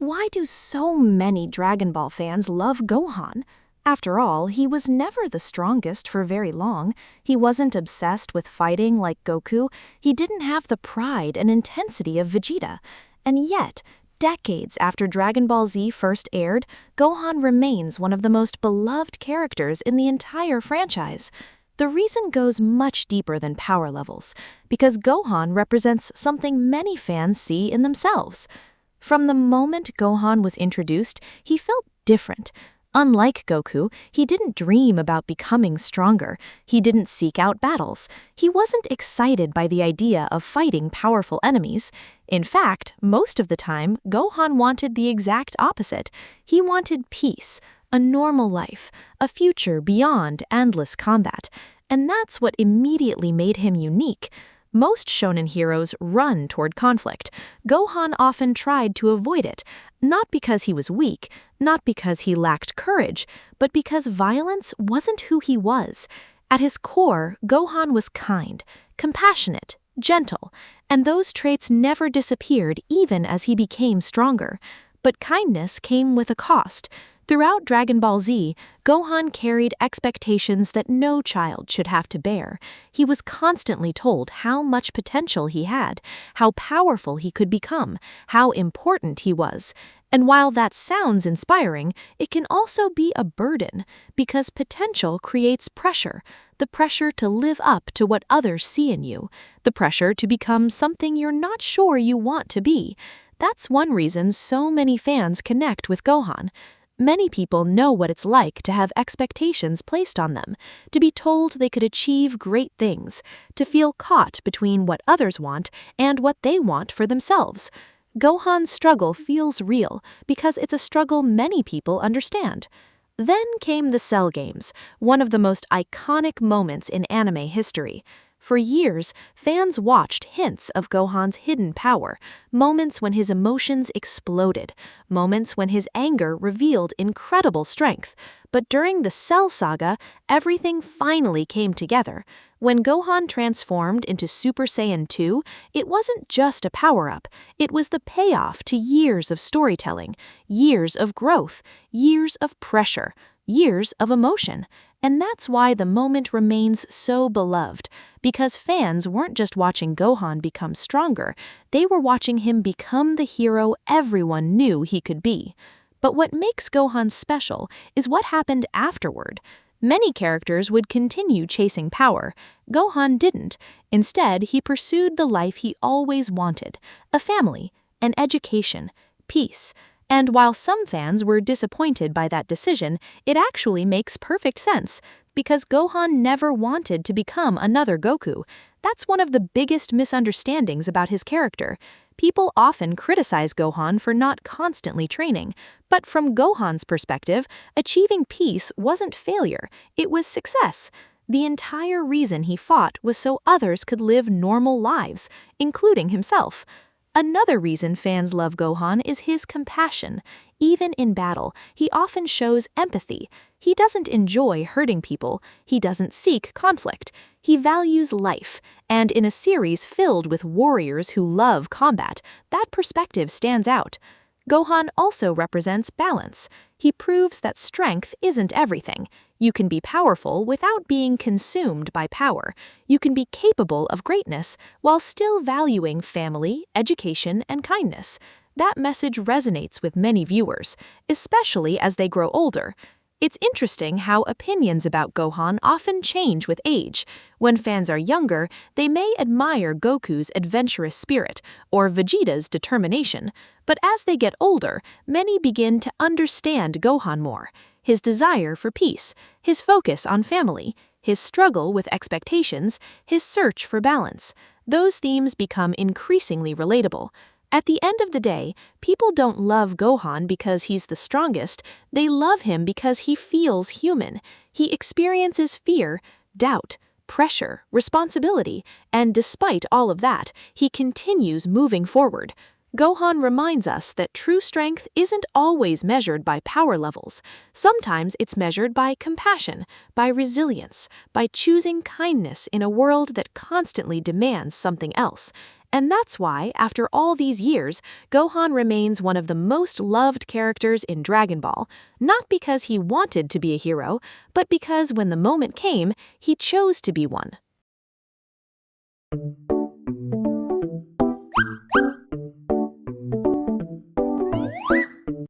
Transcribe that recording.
Why do so many Dragon Ball fans love Gohan? After all, he was never the strongest for very long. He wasn't obsessed with fighting like Goku. He didn't have the pride and intensity of Vegeta. And yet, decades after Dragon Ball Z first aired, Gohan remains one of the most beloved characters in the entire franchise. The reason goes much deeper than power levels, because Gohan represents something many fans see in themselves. From the moment Gohan was introduced, he felt different. Unlike Goku, he didn't dream about becoming stronger. He didn't seek out battles. He wasn't excited by the idea of fighting powerful enemies. In fact, most of the time, Gohan wanted the exact opposite. He wanted peace, a normal life, a future beyond endless combat. And that's what immediately made him unique. Most shonen heroes run toward conflict. Gohan often tried to avoid it, not because he was weak, not because he lacked courage, but because violence wasn't who he was. At his core, Gohan was kind, compassionate, gentle, and those traits never disappeared even as he became stronger. But kindness came with a cost. Throughout Dragon Ball Z, Gohan carried expectations that no child should have to bear. He was constantly told how much potential he had, how powerful he could become, how important he was. And while that sounds inspiring, it can also be a burden, because potential creates pressure, the pressure to live up to what others see in you, the pressure to become something you're not sure you want to be. That's one reason so many fans connect with Gohan. Many people know what it's like to have expectations placed on them, to be told they could achieve great things, to feel caught between what others want and what they want for themselves. Gohan's struggle feels real because it's a struggle many people understand. Then came the Cell Games, one of the most iconic moments in anime history. For years, fans watched hints of Gohan's hidden power, moments when his emotions exploded, moments when his anger revealed incredible strength. But during the Cell Saga, everything finally came together. When Gohan transformed into Super Saiyan 2, it wasn't just a power-up. It was the payoff to years of storytelling, years of growth, years of pressure, years of emotion. And that's why the moment remains so beloved, because fans weren't just watching Gohan become stronger, they were watching him become the hero everyone knew he could be. But what makes Gohan special is what happened afterward. Many characters would continue chasing power. Gohan didn't. Instead, he pursued the life he always wanted: a family, an education, peace. And while some fans were disappointed by that decision, it actually makes perfect sense, because Gohan never wanted to become another Goku. That's one of the biggest misunderstandings about his character. People often criticize Gohan for not constantly training, but from Gohan's perspective, achieving peace wasn't failure, it was success. The entire reason he fought was so others could live normal lives, including himself. Another reason fans love Gohan is his compassion. Even in battle, he often shows empathy. He doesn't enjoy hurting people. He doesn't seek conflict. He values life. And in a series filled with warriors who love combat, that perspective stands out. Gohan also represents balance. He proves that strength isn't everything. You can be powerful without being consumed by power. You can be capable of greatness while still valuing family, education, and kindness. That message resonates with many viewers, especially as they grow older. It's interesting how opinions about Gohan often change with age. When fans are younger, they may admire Goku's adventurous spirit or Vegeta's determination. But as they get older, many begin to understand Gohan more. His desire for peace, his focus on family, his struggle with expectations, his search for balance. Those themes become increasingly relatable. At the end of the day, people don't love Gohan because he's the strongest. They love him because he feels human. He experiences fear, doubt, pressure, responsibility, and despite all of that, he continues moving forward. Gohan reminds us that true strength isn't always measured by power levels. Sometimes it's measured by compassion, by resilience, by choosing kindness in a world that constantly demands something else. And that's why, after all these years, Gohan remains one of the most loved characters in Dragon Ball, not because he wanted to be a hero, but because when the moment came, he chose to be one.